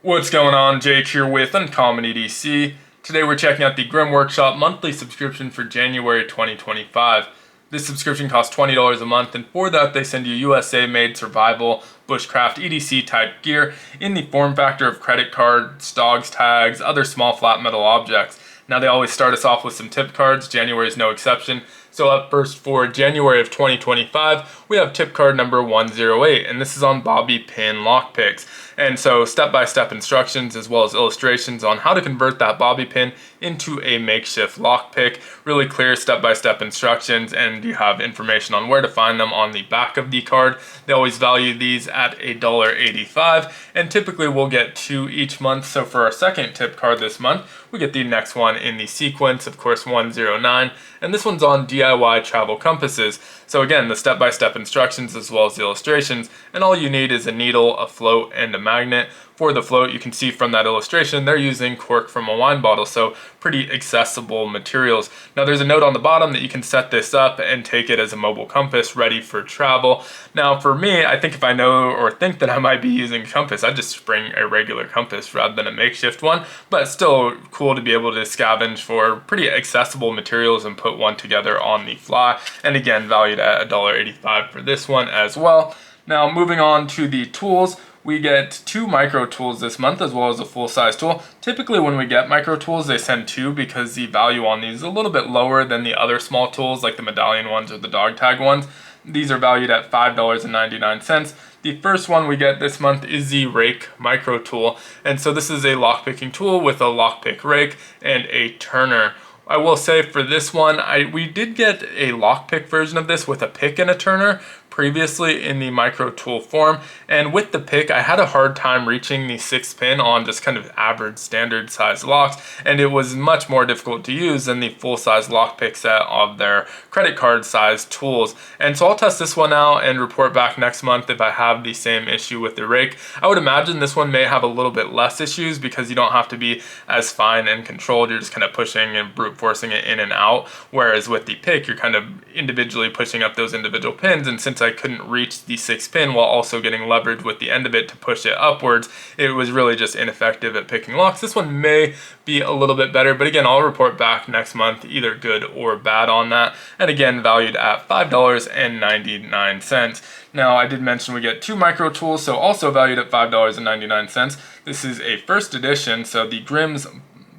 What's going on? Jake here with Uncommon EDC. Today we're checking out the Grim Workshop monthly subscription for January 2025. This subscription costs $20 a month, and for that they send you USA-made survival, bushcraft, EDC type gear in the form factor of credit cards, dogs tags, other small flat metal objects. Now they always start us off with some tip cards. January is no exception. So up first for January of 2025, we have tip card number 108, and this is on bobby pin lockpicks. And so step-by-step instructions as well as illustrations on how to convert that bobby pin into a makeshift lockpick. Really clear step-by-step instructions, and you have information on where to find them on the back of the card. They always value these at $1.85, and typically we'll get 2 each month. So for our second tip card this month, we get the next one in the sequence, of course 109, and this one's on DIY travel compasses. So again, the step-by-step instructions as well as the illustrations, and all you need is a needle, a float, and a magnet. For the float, you can see from that illustration, they're using cork from a wine bottle, so pretty accessible materials. Now there's a note on the bottom that you can set this up and take it as a mobile compass ready for travel. Now for me, I think if I know or think that I might be using a compass, I'd just bring a regular compass rather than a makeshift one, but still cool to be able to scavenge for pretty accessible materials and put one together on the fly. And again, valued at $1.85 for this one as well. Now moving on to the tools, we get 2 micro tools this month as well as a full-size tool. Typically when we get micro tools, they send 2 because the value on these is a little bit lower than the other small tools like the medallion ones or the dog tag ones. These are valued at $5.99. The first one we get this month is the rake micro tool. And so this is a lockpicking tool with a lockpick rake and a turner. I will say for this one, we did get a lockpick version of this with a pick and a turner previously in the micro tool form, and with the pick I had a hard time reaching the 6th pin on just kind of average standard size locks, and it was much more difficult to use than the full size lockpick set of their credit card size tools. And so I'll test this one out and report back next month if I have the same issue with the rake. I would imagine this one may have a little bit less issues because you don't have to be as fine and controlled. You're just kind of pushing and brute forcing it in and out, whereas with the pick you're kind of individually pushing up those individual pins, and since I couldn't reach the 6th pin while also getting leverage with the end of it to push it upwards, it was really just ineffective at picking locks. This one may be a little bit better, but again, I'll report back next month either good or bad on that. And again, valued at $5.99. Now I did mention we get 2 micro tools, so also valued at $5.99. This is a first edition, so the Grimm's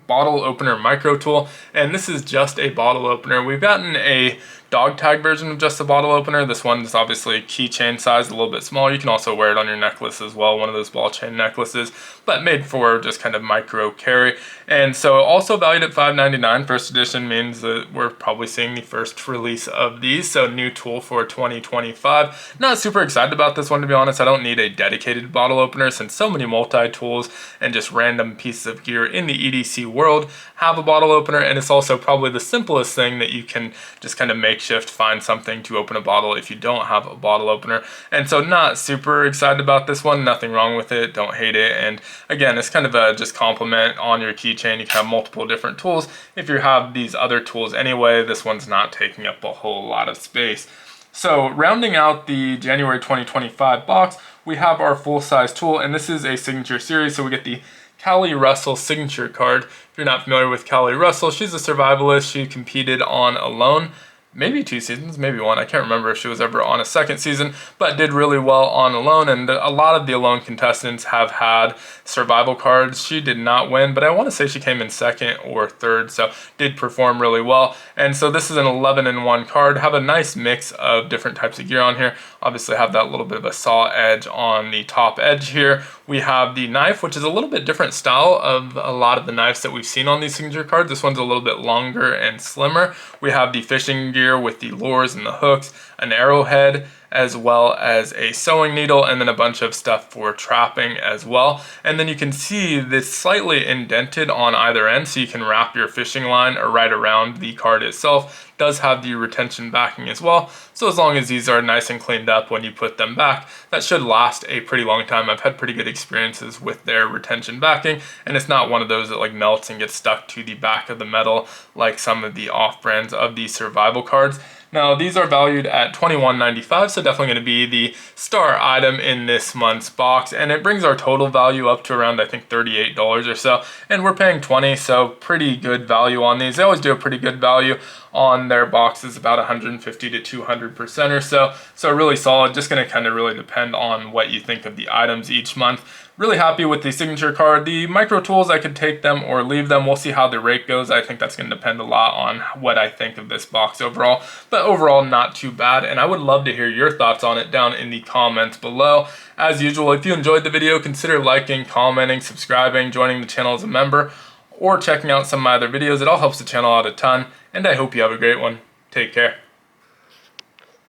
bottle opener micro tool, and this is just a bottle opener. We've gotten a dog tag version of just a bottle opener. This one's obviously keychain size, a little bit smaller. You can also wear it on your necklace as well, one of those ball chain necklaces, but made for just kind of micro carry. And so also valued at $5.99. First edition means that we're probably seeing the first release of these, so new tool for 2025. Not super excited about this one, to be honest. I don't need a dedicated bottle opener since so many multi-tools and just random pieces of gear in the EDC world have a bottle opener, and it's also probably the simplest thing that you can just kind of makeshift find something to open a bottle if you don't have a bottle opener. And so not super excited about this one. Nothing wrong with it, don't hate it, and again, it's kind of a just compliment on your keychain. You can have multiple different tools. If you have these other tools anyway, this one's not taking up a whole lot of space. So rounding out the January 2025 box, we have our full-size tool, and this is a signature series, so we get the Callie Russell signature card. If you're not familiar with Callie Russell, she's a survivalist. She competed on Alone, maybe 2 seasons, maybe 1. I can't remember if she was ever on a 2nd season, but did really well on Alone, and a lot of the Alone contestants have had survival cards. She did not win, but I want to say she came in 2nd or 3rd, so did perform really well. And so this is an 11-in-1 card. Have a nice mix of different types of gear on here. Obviously have that little bit of a saw edge on the top edge here. We have the knife, which is a little bit different style of a lot of the knives that we've seen on these signature cards. This one's a little bit longer and slimmer. We have the fishing gear with the lures and the hooks, an arrowhead, as well as a sewing needle, and then a bunch of stuff for trapping as well. And then you can see this slightly indented on either end, so you can wrap your fishing line or right around the card itself. Does have the retention backing as well, so as long as these are nice and cleaned up when you put them back, that should last a pretty long time. I've had pretty good experiences with their retention backing, and it's not one of those that like melts and gets stuck to the back of the metal like some of the off brands of these survival cards. Now these are valued at $21.95, so definitely going to be the star item in this month's box, and it brings our total value up to around, I think, $38 or so, and we're paying $20, so pretty good value on these. They always do a pretty good value on their boxes, about 150 to 200% or so, so really solid. Just going to kind of really depend on what you think of the items each month. Really happy with the signature card. The micro tools, I could take them or leave them. We'll see how the rate goes. I think that's going to depend a lot on what I think of this box overall, but overall not too bad, and I would love to hear your thoughts on it down in the comments below. As usual, if you enjoyed the video, consider liking, commenting, subscribing, joining the channel as a member, or checking out some of my other videos. It all helps the channel out a ton, and I hope you have a great one. Take care.